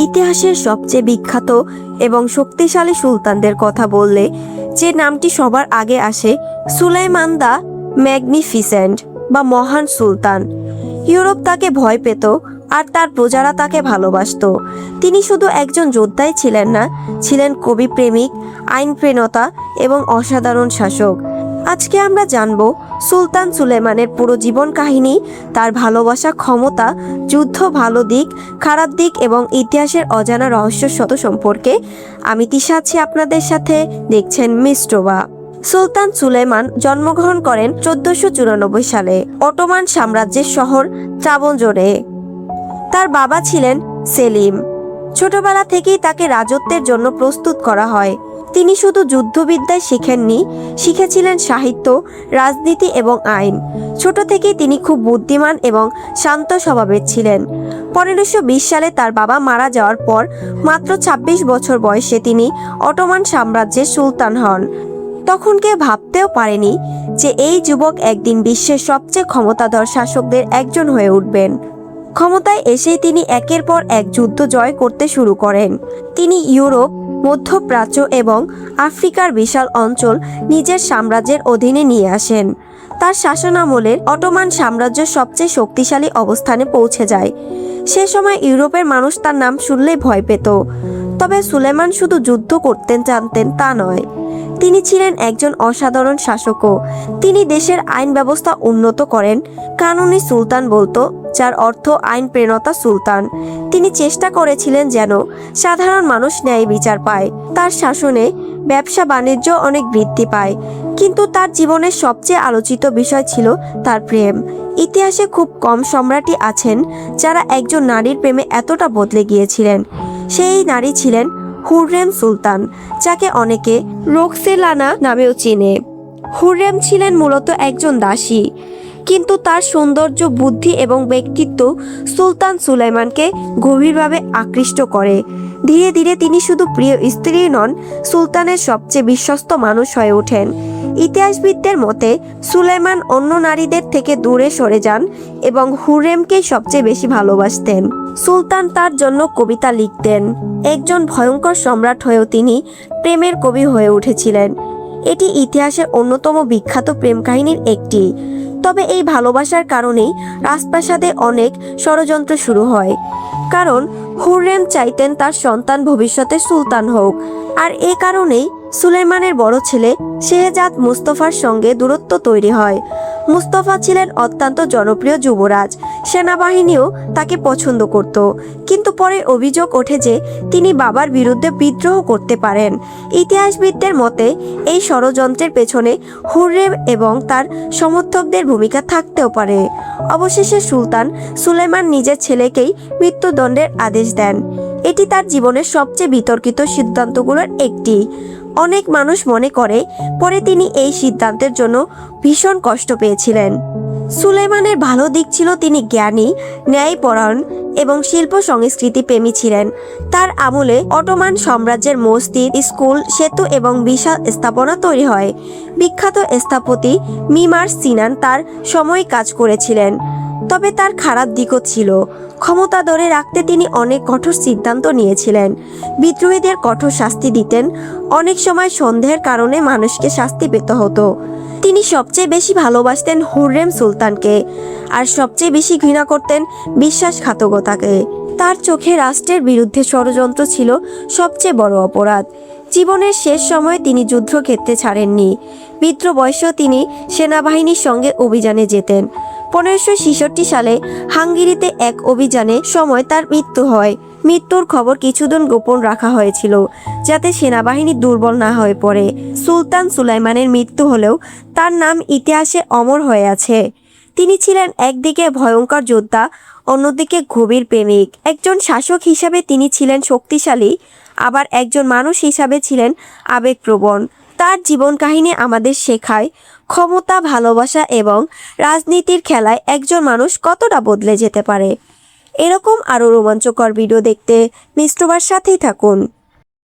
ইতিহাসের সবচেয়ে বিখ্যাত এবং শক্তিশালী সুলতানদের কথা বললে যে নামটি সবার আগে আসে সুলাইমান দ্য ম্যাগনিফিসেন্ট বা মহান সুলতান। ইউরোপ তাকে ভয় পেত আর তার প্রজারা তাকে ভালোবাসত। তিনি শুধু একজন যোদ্ধাই ছিলেন না, ছিলেন কবি প্রেমিক, আইন প্রণেতা এবং অসাধারণ শাসক। আজকে আমরা জানব সুলতান সুলেমানের পুরো জীবন কাহিনী, তার ভালোবাসা, ক্ষমতা, যুদ্ধ, ভালো দিক, খারাপ দিক এবং ইতিহাসের অজানা রহস্য শত সম্পর্কে। আমি তিশা আছি আপনাদের সাথে, দেখছেন মিস্টোবা। সুলতান সুলেমান জন্মগ্রহণ করেন 1494 সালে অটোমান সাম্রাজ্যের শহর ত্রাবজনে। তার বাবা ছিলেন সেলিম। ছোটবেলা থেকেই তাকে রাজত্বের জন্য প্রস্তুত করা হয়। তিনি শুধু যুদ্ধবিদ্যায় শিখেননি, শিখেছিলেন সাহিত্য, রাজনীতি এবং আইন। ছোট থেকেই তিনি খুব বুদ্ধিমান এবং শান্ত স্বভাবের ছিলেন। 1520 সালে তার বাবা মারা যাওয়ার পর মাত্র 26 বছর বয়সে তিনি অটোমান সাম্রাজ্যের সুলতান হন। তখন কেউ ভাবতেও পারেনি যে এই যুবক একদিন বিশ্বের সবচেয়ে ক্ষমতাধর শাসকদের একজন হয়ে উঠবেন। ক্ষমতায় এসেই তিনি একের পর এক যুদ্ধ জয় করতে শুরু করেন। তিনি ইউরোপ, মধ্যপ্রাচ্য এবং আফ্রিকার বিশাল অঞ্চল নিজের সাম্রাজ্যের অধীনে নিয়ে আসেন। তার শাসনামলের অটোমান সাম্রাজ্য সবচেয়ে শক্তিশালী অবস্থানে পৌঁছে যায়। সে সময় ইউরোপের মানুষ তার নাম শুনলেই ভয় পেত। তবে সুলেমান শুধু যুদ্ধ করতে জানতেন তা নয়, তিনি ছিলেন একজন অসাধারণ শাসকও। তিনি দেশের আইন ব্যবস্থা উন্নত করেন। কানুনি সুলতান বলতো, যার অর্থ আইন প্রণেতা সুলতান। তিনি চেষ্টা করেছিলেন যেন সাধারণ মানুষ ন্যায় বিচার পায়। তার শাসনে ব্যবসা বাণিজ্য অনেক বৃদ্ধি পায়, কিন্তু তার জীবনের সবচেয়ে আলোচিত বিষয় ছিল তার প্রেম। ইতিহাসে খুব কম সম্রাটই আছেন যারা একজন নারীর প্রেমে এতটা বদলে গিয়েছিলেন। সেই নারী ছিলেন হুররেম সুলতান, যাকে অনেকে রোকসেলানা নামেও চেনে। হুররেম ছিলেন মূলত একজন দাসী, কিন্তু তার সৌন্দর্য, বুদ্ধি এবং ব্যক্তিত্ব সুলতান সুলাইমানকে গভীরভাবে আকৃষ্ট করে। ধীরে ধীরে তিনি শুধু প্রিয় স্ত্রী নন, সুলতানের সবচেয়ে বিশ্বস্ত মানুষ হয়ে ওঠেন। ইতিহাসবিদদের মতে সুলাইমান অন্য নারীদের থেকে দূরে সরে যান এবং হুররেমকে সবচেয়ে বেশি ভালোবাসতেন। সুলতান তার জন্য কবিতা লিখতেন। একজন ভয়ঙ্কর সম্রাট হয়েও তিনি প্রেমের কবি হয়ে উঠেছিলেন। এটি ইতিহাসের অন্যতম বিখ্যাত প্রেম কাহিনীর একটি। তবে এই ভালোবাসার কারণেই রাজপ্রাসাদে অনেক ষড়যন্ত্র শুরু হয়, কারণ হুররেম চাইতেন তার সন্তান ভবিষ্যতে সুলতান হোক। আর এ কারণেই সুলেমানের বড় ছেলে শেহজাদ মুস্তফার সঙ্গে দূরত্ব তৈরি হয়। মুস্তফা ছিলেন অত্যন্ত জনপ্রিয় যুবরাজ, সেনাবাহিনীও তাকে পছন্দ করত। কিন্তু পরে অভিযোগ ওঠে যে তিনি বাবার বিরুদ্ধে বিদ্রোহ করতে পারেন। ইতিহাসবিদদের মতে এই ষড়যন্ত্রের পেছনে হুররেম এবং তার সমর্থকদের ভূমিকা থাকতেও পারে। অবশেষে সুলতান সুলেমান নিজের ছেলেকেই মৃত্যুদণ্ডের আদেশ দেন। এটি তার জীবনের সবচেয়ে বিতর্কিত সিদ্ধান্তগুলোর একটি। অনেক মানুষ মনে করে পরে তিনি এই সিদ্ধান্তের জন্য ভীষণ কষ্ট পেয়েছিলেন। সুলেমানের ভালো দিক ছিল তিনি জ্ঞানী, ন্যায়পরায়ণ এবং শিল্প সংস্কৃতি প্রেমী ছিলেন। তার আমলে অটোমান সাম্রাজ্যের মসজিদ, স্কুল, সেতু এবং বিশাল স্থাপনা তৈরি হয়। বিখ্যাত স্থপতি মিমার সিনান তার সময় কাজ করেছিলেন। তবে তার খারাপ দিকও ছিল। ক্ষমতা ধরে রাখতে তিনি অনেক কঠোর সিদ্ধান্ত নিয়েছিলেন। বিদ্রোহীদের কঠোর শাস্তি দিতেন। অনেক সময় সন্দেহের কারণে মানুষকে শাস্তি পেতে হতো। তিনি সবচেয়ে বেশি ভালোবাসতেন হুররেম সুলতানকে, আর সবচেয়ে বেশি ঘৃণা করতেন বিশ্বাসঘাতকতাকে। তার চোখে রাষ্ট্রের বিরুদ্ধে ষড়যন্ত্র ছিল সবচেয়ে বড় অপরাধ। জীবনের শেষ সময়ে তিনি যুদ্ধক্ষেত্রে ছাড়েননি। বৃদ্ধ বয়সেও তিনি সেনাবাহিনীর সঙ্গে অভিযানে যেতেন। 1566 সালে হাঙ্গেরিতে এক অভিযানে সময় তার মৃত্যু হয়। মৃত্যুর খবর কিছুদিন গোপন রাখা হয়েছিল, যাতে সেনাবাহিনী দুর্বল না হয়ে পড়ে। সুলতান সুলাইমানের মৃত্যু হলেও তার নাম ইতিহাসে অমর হয়ে আছে। তিনি ছিলেন একদিকে ভয়ঙ্কর যোদ্ধা, অন্যদিকে গভীর প্রেমিক। একজন শাসক হিসাবে তিনি ছিলেন শক্তিশালী, আবার একজন মানুষ হিসাবে ছিলেন আবেগপ্রবণ। তার জীবন কাহিনী আমাদের শেখায় ক্ষমতা, ভালোবাসা এবং রাজনীতির খেলায় একজন মানুষ কতটা বদলে যেতে পারে। এরকম আরও রোমাঞ্চকর ভিডিও দেখতে মিস্টোবার সাথেই থাকুন।